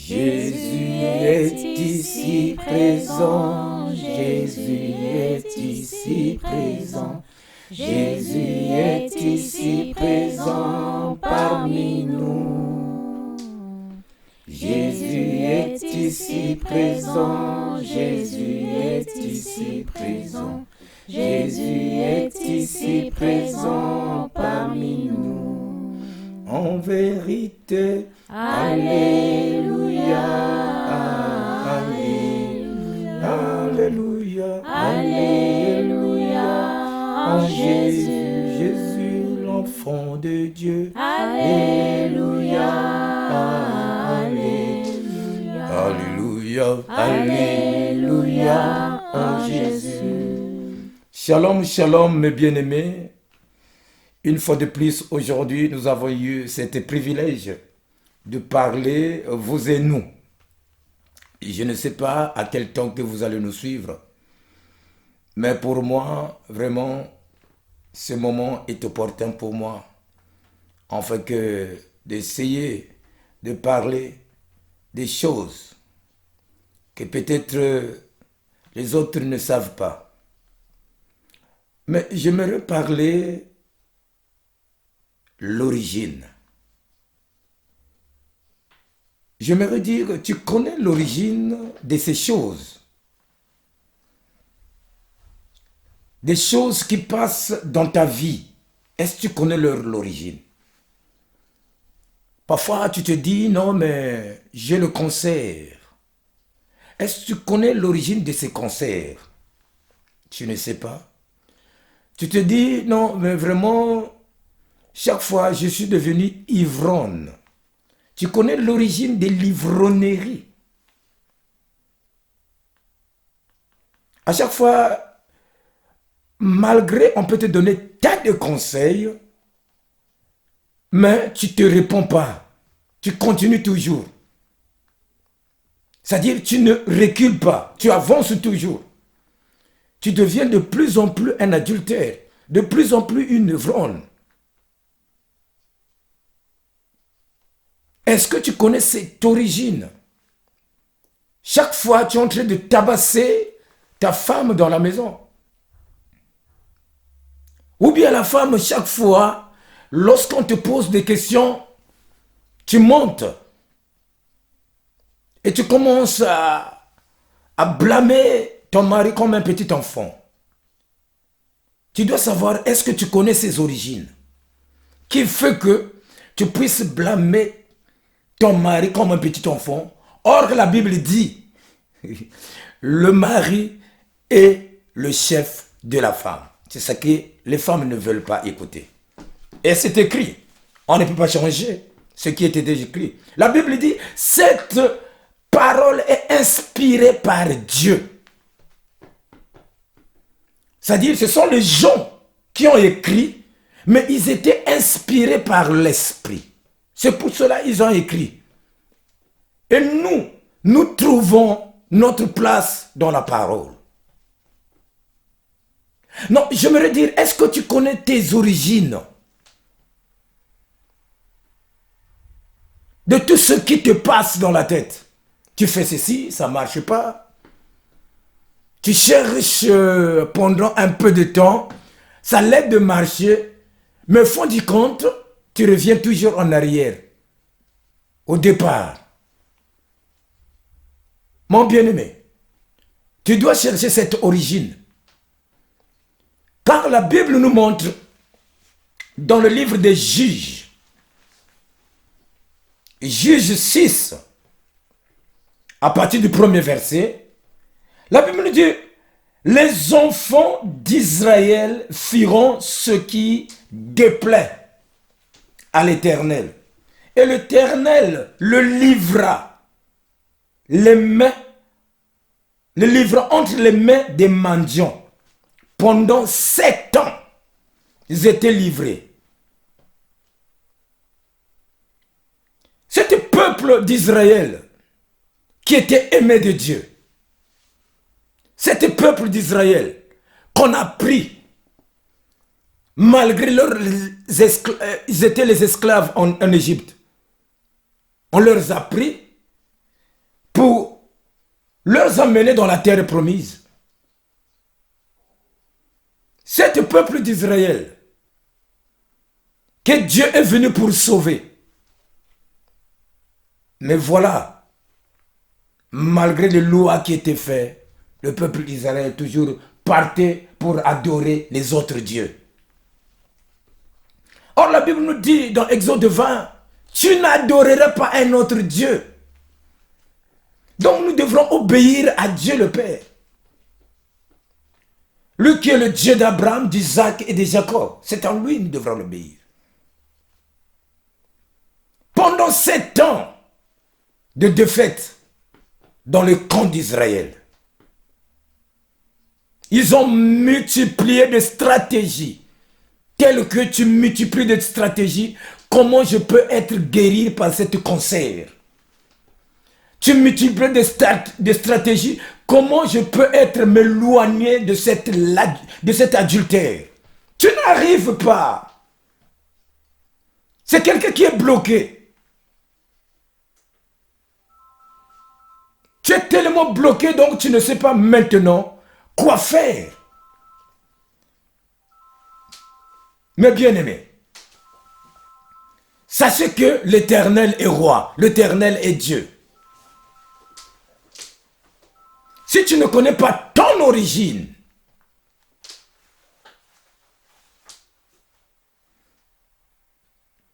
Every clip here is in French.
Jésus est ici présent, Jésus est ici présent, Jésus est ici présent parmi nous. Jésus est ici présent, Jésus est ici présent, Jésus est ici présent parmi nous. En vérité, Alléluia, Alléluia, Alléluia, en Jésus, Jésus l'enfant de Dieu. Alléluia, Alléluia, Alléluia, Alléluia, en Jésus. Shalom, shalom mes bien-aimés. Une fois de plus, aujourd'hui, nous avons eu cet privilège de parler, vous et nous. Je ne sais pas à quel temps que vous allez nous suivre, mais pour moi, vraiment, ce moment est opportun pour moi, afin que d'essayer de parler des choses que peut-être les autres ne savent pas. Mais j'aimerais parler l'origine. J'aimerais dire, tu connais l'origine de ces choses. Des choses qui passent dans ta vie. Est-ce que tu connais l'origine? Parfois, tu te dis, non, mais j'ai le cancer. Est-ce que tu connais l'origine de ces cancers? Tu ne sais pas. Tu te dis, non, mais vraiment, chaque fois, je suis devenu ivrogne. Tu connais l'origine de l'ivrognerie. À chaque fois, malgré on peut te donner tas de conseils, mais tu ne te réponds pas. Tu continues toujours. C'est-à-dire tu ne recules pas. Tu avances toujours. Tu deviens de plus en plus un adultère, de plus en plus une ivrogne. Est-ce que tu connais cette origine? Chaque fois, tu es en train de tabasser ta femme dans la maison. Ou bien la femme, chaque fois, lorsqu'on te pose des questions, tu montes. Et tu commences à blâmer ton mari comme un petit enfant. Tu dois savoir, est-ce que tu connais ses origines? Qui fait que tu puisses blâmer ton mari comme un petit enfant. Or, la Bible dit, le mari est le chef de la femme. C'est ce que les femmes ne veulent pas écouter. Et c'est écrit. On ne peut pas changer ce qui était déjà écrit. La Bible dit, cette parole est inspirée par Dieu. C'est-à-dire, ce sont les gens qui ont écrit, mais ils étaient inspirés par l'Esprit. C'est pour cela qu'ils ont écrit. Et nous trouvons notre place dans la parole. Non, j'aimerais dire, est-ce que tu connais tes origines? De tout ce qui te passe dans la tête. Tu fais ceci, ça ne marche pas. Tu cherches pendant un peu de temps, ça l'aide de marcher, mais au fond du compte, tu reviens toujours en arrière, au départ. Mon bien-aimé, tu dois chercher cette origine. Car la Bible nous montre, dans le livre des Juges, Juges 6, à partir du premier verset, la Bible nous dit, les enfants d'Israël firont ce qui déplaît à l'Éternel. Et l'Éternel le livra entre les mains des mendiants. Pendant 7 ans, ils étaient livrés. C'était le peuple d'Israël qui était aimé de Dieu. C'était le peuple d'Israël qu'on a pris. Malgré ils étaient les esclaves en Égypte. On leur a pris pour leur emmener dans la terre promise. Cet peuple d'Israël que Dieu est venu pour sauver. Mais voilà, malgré les lois qui étaient faites, le peuple d'Israël toujours partait pour adorer les autres dieux. Or la Bible nous dit dans Exode 20, tu n'adoreras pas un autre Dieu. Donc nous devrons obéir à Dieu le Père. Lui qui est le Dieu d'Abraham, d'Isaac et de Jacob. C'est en lui que nous devrons l'obéir. Pendant 7 ans de défaite dans le camp d'Israël, ils ont multiplié des stratégies. Telles que tu multiplies des stratégies, comment je peux être guéri par cette cancer? Tu multiplies des stratégies, comment je peux être m'éloigner de cet adultère? Tu n'arrives pas. C'est quelqu'un qui est bloqué. Tu es tellement bloqué, donc tu ne sais pas maintenant quoi faire. Mes bien-aimés, sachez que l'Éternel est roi, l'Éternel est Dieu. Si tu ne connais pas ton origine,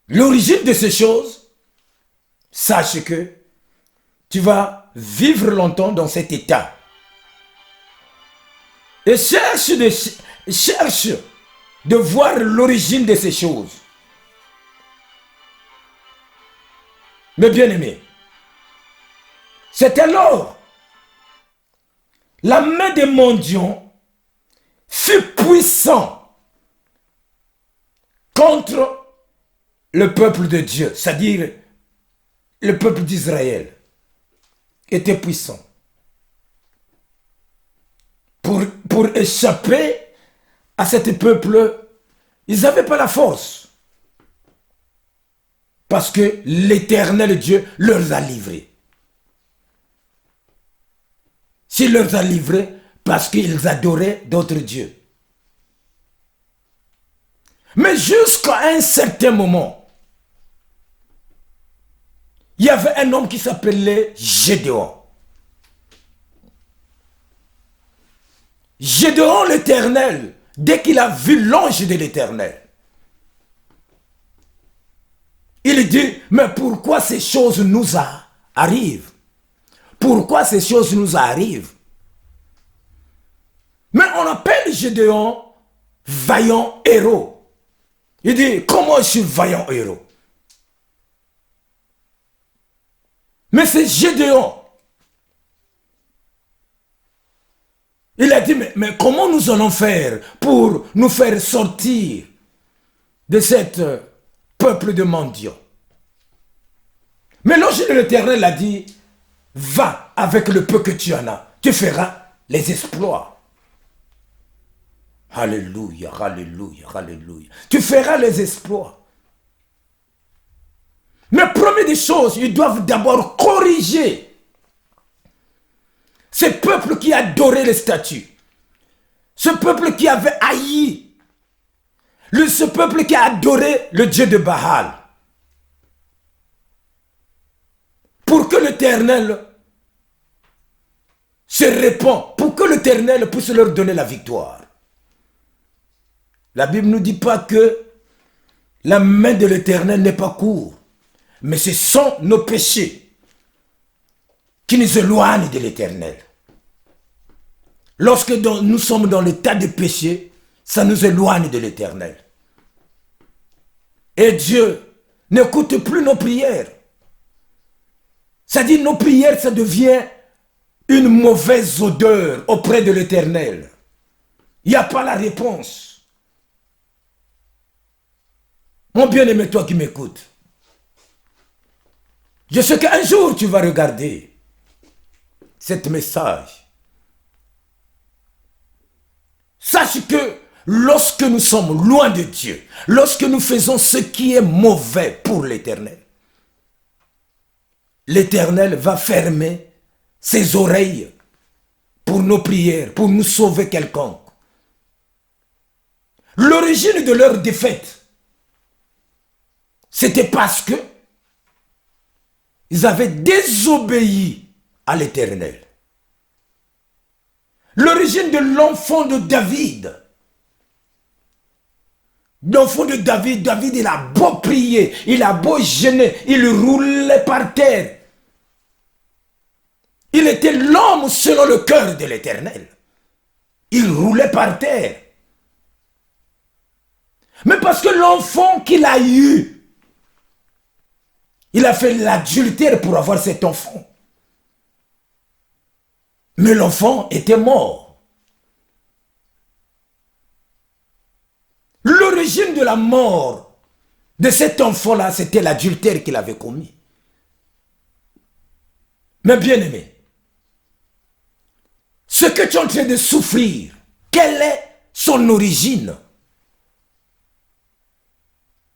l'origine de ces choses, sache que tu vas vivre longtemps dans cet état. Et cherche de voir l'origine de ces choses. Mes bien-aimés, c'est alors la main des mendiants fut puissante contre le peuple de Dieu, c'est-à-dire le peuple d'Israël était puissant. Pour échapper à ce peuple, ils n'avaient pas la force. Parce que l'Éternel Dieu leur a livrés. S'il leur a livrés, parce qu'ils adoraient d'autres dieux. Mais jusqu'à un certain moment, il y avait un homme qui s'appelait Gédéon. Gédéon l'Éternel, dès qu'il a vu l'ange de l'Éternel, il dit, mais pourquoi ces choses nous arrivent? Pourquoi ces choses nous arrivent? Mais on appelle Gédéon vaillant héros. Il dit, comment je suis vaillant héros? Mais c'est Gédéon. Il a dit, mais comment nous allons faire pour nous faire sortir de cet peuple de mendiants? Mais l'ange de l'Éternel a dit, va avec le peu que tu en as, tu feras les exploits. Alléluia, alléluia, alléluia. Tu feras les exploits. Mais premier des choses, ils doivent d'abord corriger ce peuple qui adorait les statues. Ce peuple qui avait haï. Ce peuple qui a adoré le Dieu de Baal. Pour que l'Éternel se répand. Pour que l'Éternel puisse leur donner la victoire. La Bible ne nous dit pas que la main de l'Éternel n'est pas courte. Mais ce sont nos péchés qui nous éloignent de l'Éternel. Lorsque nous sommes dans l'état de péché, ça nous éloigne de l'Éternel. Et Dieu n'écoute plus nos prières. C'est-à-dire nos prières, ça devient une mauvaise odeur auprès de l'Éternel. Il n'y a pas la réponse. Mon bien-aimé, toi qui m'écoutes, je sais qu'un jour tu vas regarder cet message. Sache que lorsque nous sommes loin de Dieu, lorsque nous faisons ce qui est mauvais pour l'Éternel, l'Éternel va fermer ses oreilles pour nos prières, pour nous sauver quelconque. L'origine de leur défaite, c'était parce que ils avaient désobéi à l'Éternel. L'origine de l'enfant de David. L'enfant de David, David, il a beau prier, il a beau jeûner, il roulait par terre. Il était l'homme selon le cœur de l'Éternel. Il roulait par terre. Mais parce que l'enfant qu'il a eu, il a fait l'adultère pour avoir cet enfant. Mais l'enfant était mort. L'origine de la mort de cet enfant-là, c'était l'adultère qu'il avait commis. Mais bien aimé, ce que tu es en train de souffrir, quelle est son origine?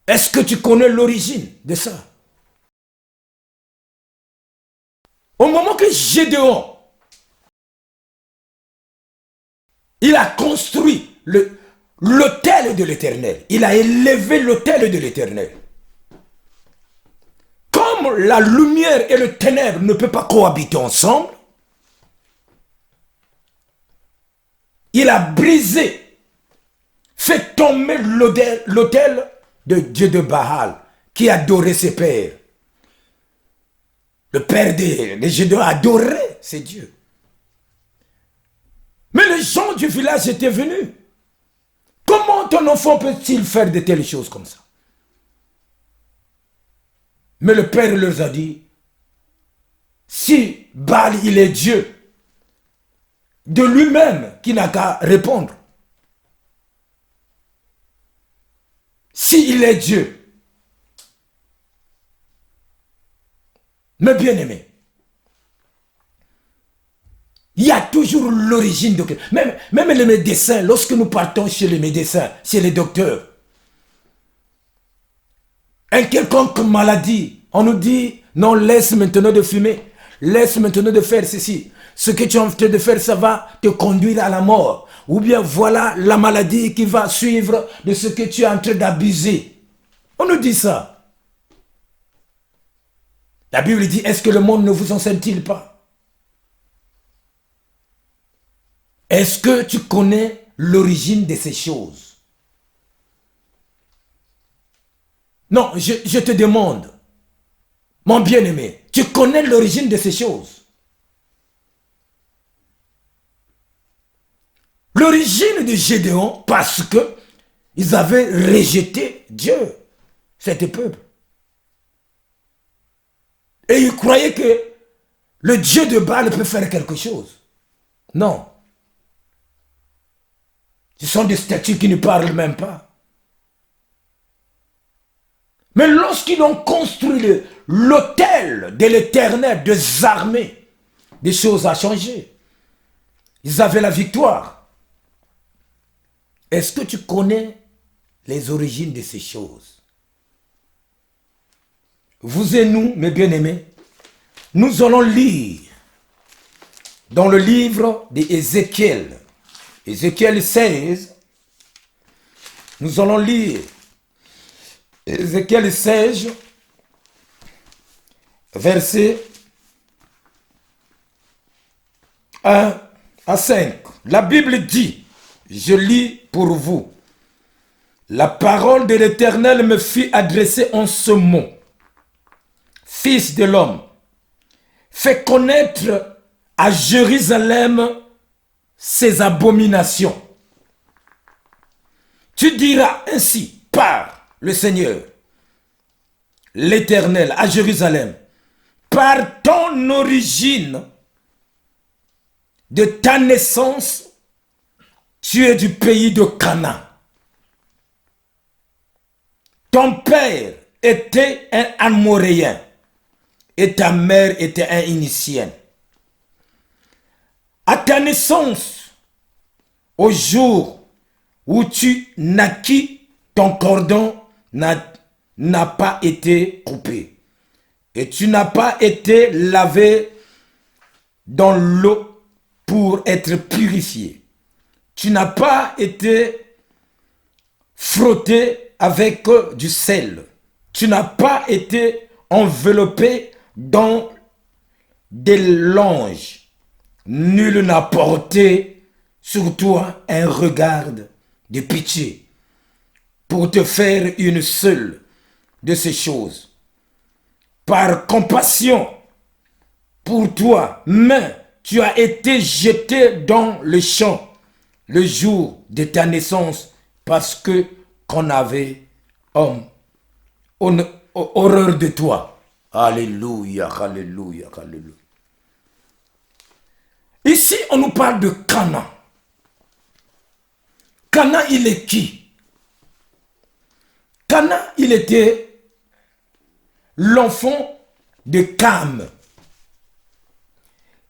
Est-ce que tu connais l'origine de ça? Au moment que Gédéon, il a construit l'autel de l'Éternel, il a élevé l'autel de l'Éternel. Comme la lumière et le ténèbre ne peuvent pas cohabiter ensemble, il a brisé, fait tomber l'autel de Dieu de Baal, qui adorait ses pères. Le père des Gédéon adorait ses dieux. Mais les gens du village étaient venus. Comment ton enfant peut-il faire de telles choses comme ça? Mais le père leur a dit, si Baal il est Dieu, de lui-même qui n'a qu'à répondre. S'il est Dieu, mais bien aimé, il y a toujours l'origine de... Même les médecins, lorsque nous partons chez les médecins, chez les docteurs, une quelconque maladie, on nous dit, non, laisse maintenant de fumer, laisse maintenant de faire ceci. Ce que tu es en train de faire, ça va te conduire à la mort. Ou bien voilà la maladie qui va suivre de ce que tu es en train d'abuser. On nous dit ça. La Bible dit, est-ce que le monde ne vous enseigne-t-il pas? Est-ce que tu connais l'origine de ces choses? Non, je te demande, mon bien-aimé, tu connais l'origine de ces choses? L'origine de Gédéon, parce que ils avaient rejeté Dieu, cet peuple. Et ils croyaient que le Dieu de Baal peut faire quelque chose. Non. Ce sont des statues qui ne parlent même pas. Mais lorsqu'ils ont construit l'autel de l'Éternel, des armées, des choses ont changé. Ils avaient la victoire. Est-ce que tu connais les origines de ces choses? Vous et nous, mes bien-aimés, nous allons lire dans le livre d'Ézéchiel, Ézéchiel 16, nous allons lire Ézéchiel 16, verset 1 à 5. La Bible dit, je lis pour vous, la parole de l'Éternel me fut adressée en ce mot. Fils de l'homme, fais connaître à Jérusalem ses abominations. Tu diras ainsi, par le Seigneur, l'Éternel, à Jérusalem, par ton origine, de ta naissance, tu es du pays de Canaan. Ton père était un Amoréen et ta mère était un Initienne. À ta naissance, au jour où tu naquis, ton cordon n'a pas été coupé et tu n'as pas été lavé dans l'eau pour être purifié. Tu n'as pas été frotté avec du sel. Tu n'as pas été enveloppé dans des langes. Nul n'a porté sur toi un regard de pitié pour te faire une seule de ces choses. Par compassion pour toi, mais tu as été jeté dans le champ le jour de ta naissance parce que qu'on avait horreur de toi. Alléluia, alléluia, alléluia. Ici, on nous parle de Canaan. Canaan, il est qui? Canaan, il était l'enfant de Cam.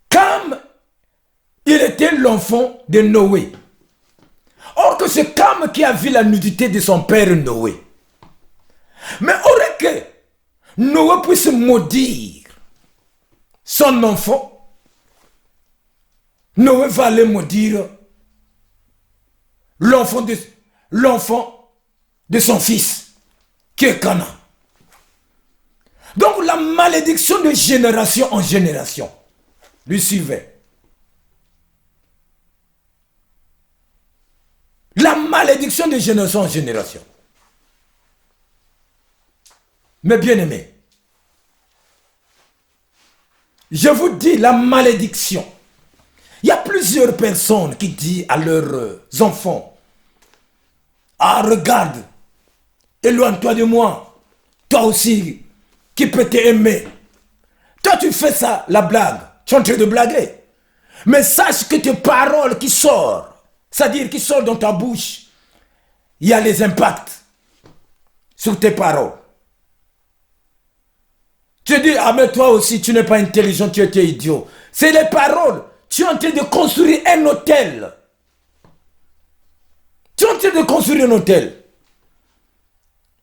Cam, il était l'enfant de Noé. Or que c'est Cam qui a vu la nudité de son père Noé. Mais aurait que Noé puisse maudire son enfant, Noé va aller maudire l'enfant de son fils, qui est Canaan. Donc la malédiction de génération en génération lui suivait. La malédiction de génération en génération. Mes bien-aimés, je vous dis la malédiction. Il y a plusieurs personnes qui disent à leurs enfants, ah regarde, éloigne-toi de moi, toi aussi, qui peut t'aimer. Toi tu fais ça, la blague, tu es en train de blaguer. Mais sache que tes paroles qui sortent, c'est-à-dire qui sortent dans ta bouche, il y a les impacts sur tes paroles. Tu dis, ah mais toi aussi tu n'es pas intelligent, tu étais idiot. C'est les paroles. Tu es en train de construire un hôtel. Tu es en train de construire un hôtel.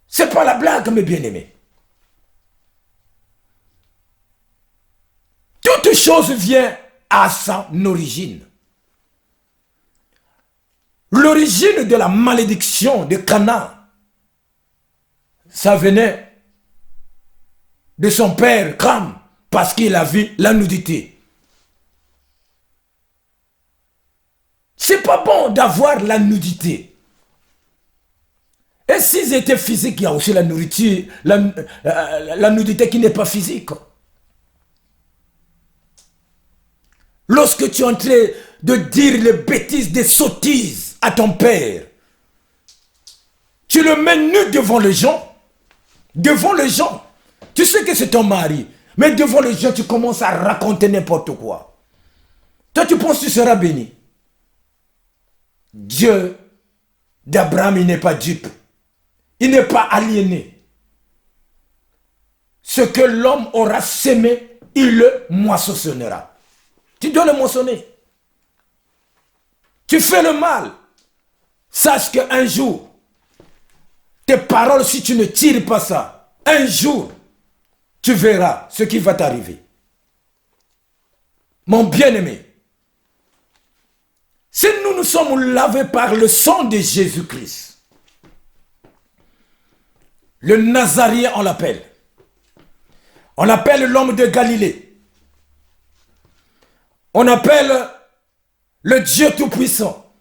Ce n'est pas la blague, mes bien-aimés. Toute chose vient à son origine. L'origine de la malédiction de Canaan, ça venait de son père, Cam, parce qu'il a vu la nudité. C'est pas bon d'avoir la nudité. Et s'ils étaient physiques, il y a aussi la nourriture, la nudité qui n'est pas physique. Lorsque tu es en train de dire les bêtises, des sottises à ton père, tu le mets nu devant les gens. Devant les gens. Tu sais que c'est ton mari. Mais devant les gens, tu commences à raconter n'importe quoi. Toi, tu penses que tu seras béni. Dieu d'Abraham, il n'est pas dupe. Il n'est pas aliéné. Ce que l'homme aura sémé, il le moissonnera. Tu dois le moissonner. Tu fais le mal. Sache qu'un jour, tes paroles, si tu ne tires pas ça, un jour, tu verras ce qui va t'arriver. Mon bien-aimé, si nous sommes lavés par le sang de Jésus-Christ, le Nazaréen, on l'appelle. On appelle l'homme de Galilée. On appelle le Dieu Tout-Puissant.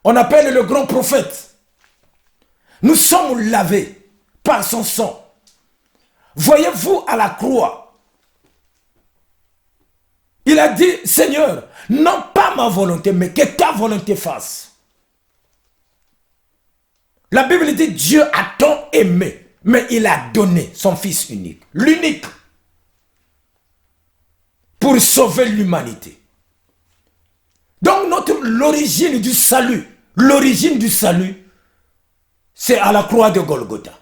On appelle le grand prophète. Nous sommes lavés par son sang. Voyez-vous à la croix, il a dit, Seigneur, non pas ma volonté, mais que ta volonté fasse. La Bible dit, Dieu a tant aimé, mais il a donné son Fils unique, l'unique, pour sauver l'humanité. Donc l'origine du salut, c'est à la croix de Golgotha.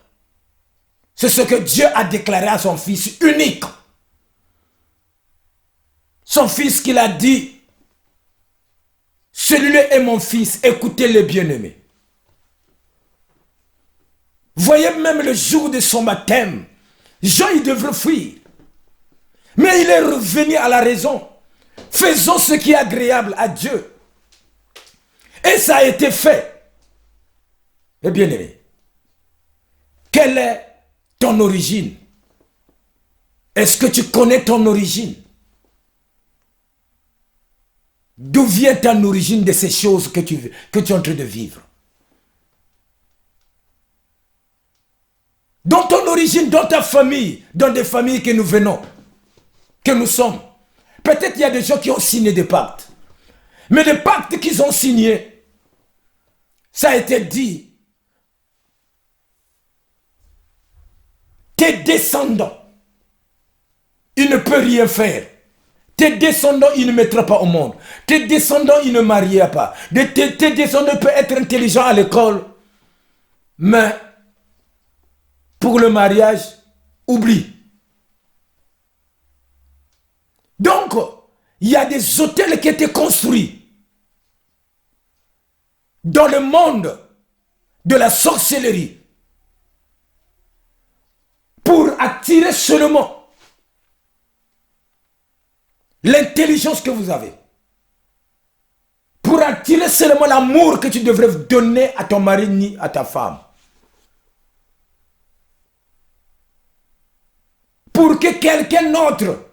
C'est ce que Dieu a déclaré à son Fils unique. Son Fils qu'il a dit, celui-là est mon Fils, écoutez-le bien-aimé. Voyez même le jour de son baptême, Jean il devrait fuir. Mais il est revenu à la raison. Faisons ce qui est agréable à Dieu. Et ça a été fait. Eh bien aimé, quelle est ton origine? Est-ce que tu connais ton origine? D'où vient ton origine de ces choses que tu es en train de vivre? Dans ton origine, dans ta famille, dans des familles que nous venons, que nous sommes. Peut-être il y a des gens qui ont signé des pactes. Mais les pactes qu'ils ont signés, ça a été dit. Tes descendants, ils ne peuvent rien faire. Tes descendants, ils ne mettront pas au monde. Tes descendants, ils ne marieront pas. Tes descendants peuvent être intelligents à l'école. Mais pour le mariage, oublie. Donc, il y a des hôtels qui étaient construits dans le monde de la sorcellerie pour attirer seulement l'intelligence que vous avez, pour attirer seulement l'amour que tu devrais donner à ton mari ni à ta femme, pour que quelqu'un d'autre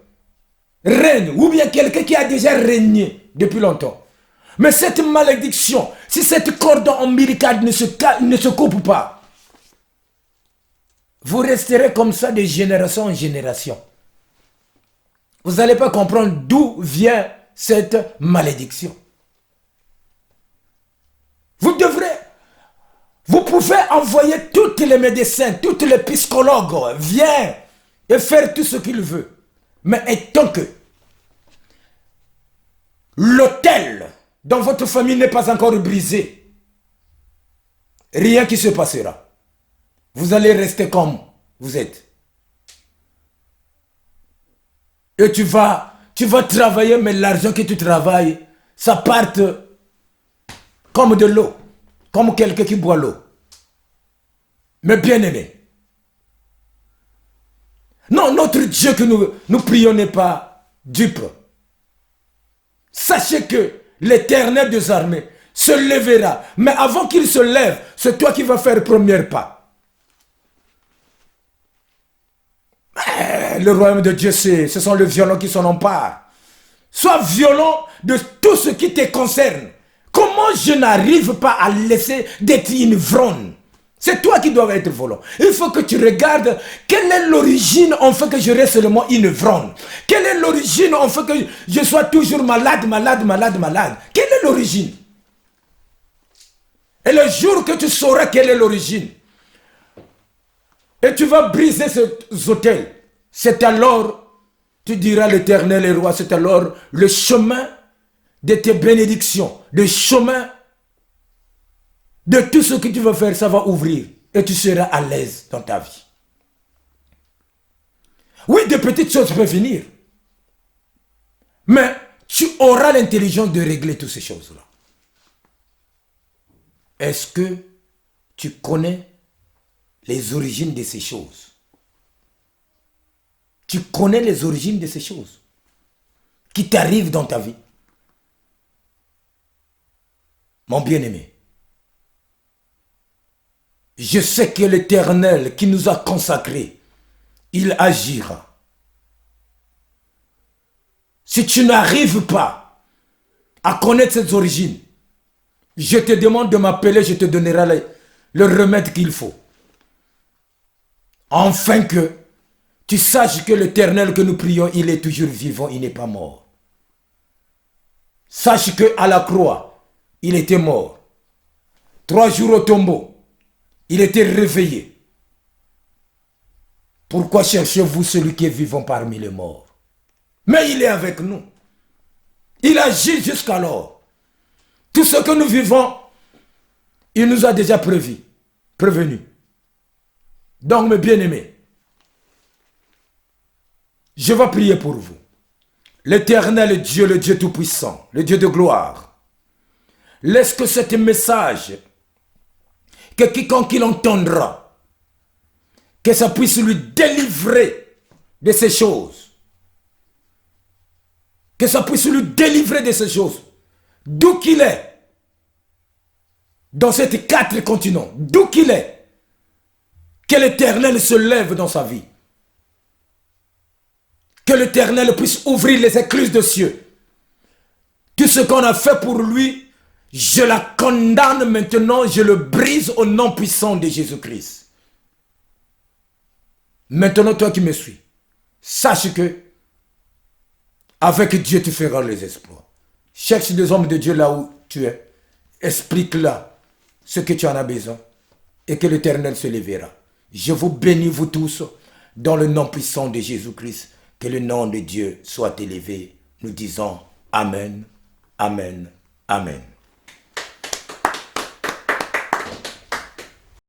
règne, ou bien quelqu'un qui a déjà régné depuis longtemps. Mais cette malédiction, si cette cordon ombilical ne se coupe pas, vous resterez comme ça de génération en génération. Vous n'allez pas comprendre d'où vient cette malédiction. Vous pouvez envoyer tous les médecins, tous les psychologues, viennent et faire tout ce qu'ils veulent. Mais tant que l'autel dans votre famille n'est pas encore brisé, rien qui se passera. Vous allez rester comme vous êtes. Et tu vas travailler, mais l'argent que tu travailles, ça part comme de l'eau, comme quelqu'un qui boit l'eau. Mais bien aimé, non, notre Dieu que nous prions n'est pas dupe. Sachez que l'Éternel des armées se lèvera. Mais avant qu'il se lève, c'est toi qui vas faire le premier pas. Le royaume de Dieu, ce sont les violents qui s'en emparent. Sois violent de tout ce qui te concerne. Comment je n'arrive pas à laisser d'être une vronne? C'est toi qui dois être volant. Il faut que tu regardes quelle est l'origine en fait que je reste seulement une vronne. Quelle est l'origine en fait que je sois toujours malade. Quelle est l'origine? Et le jour que tu sauras quelle est l'origine, et tu vas briser ces hôtels, c'est alors, tu diras l'Éternel est roi, c'est alors le chemin de tes bénédictions, le chemin de tout ce que tu vas faire, ça va ouvrir et tu seras à l'aise dans ta vie. Oui, de petites choses peuvent venir, mais tu auras l'intelligence de régler toutes ces choses-là. Est-ce que tu connais les origines de ces choses? Tu connais les origines de ces choses qui t'arrivent dans ta vie? Mon bien-aimé, je sais que l'Éternel qui nous a consacrés, il agira. Si tu n'arrives pas à connaître ces origines, je te demande de m'appeler, je te donnerai le remède qu'il faut. Enfin que tu saches que l'Éternel que nous prions, il est toujours vivant, il n'est pas mort. Sache qu'à la croix, il était mort. 3 jours au tombeau, il était réveillé. Pourquoi cherchez-vous celui qui est vivant parmi les morts? Mais il est avec nous. Il agit jusqu'alors. Tout ce que nous vivons, il nous a déjà prévenu. Donc, mes bien-aimés, je vais prier pour vous. L'Éternel Dieu, le Dieu Tout-Puissant, le Dieu de gloire, laisse que cet message, que quiconque il entendra, que ça puisse lui délivrer de ces choses. Que ça puisse lui délivrer de ces choses. D'où qu'il est. Dans ces 4 continents. D'où qu'il est. Que l'Éternel se lève dans sa vie. Que l'Éternel puisse ouvrir les écluses de cieux. Tout ce qu'on a fait pour lui, je la condamne maintenant, je le brise au nom puissant de Jésus-Christ. Maintenant, toi qui me suis, sache que avec Dieu, tu feras les exploits. Cherche des hommes de Dieu là où tu es. Explique-leur ce que tu en as besoin et que l'Éternel se lèvera. Je vous bénis, vous tous, dans le nom puissant de Jésus-Christ. Que le nom de Dieu soit élevé. Nous disons Amen, Amen, Amen.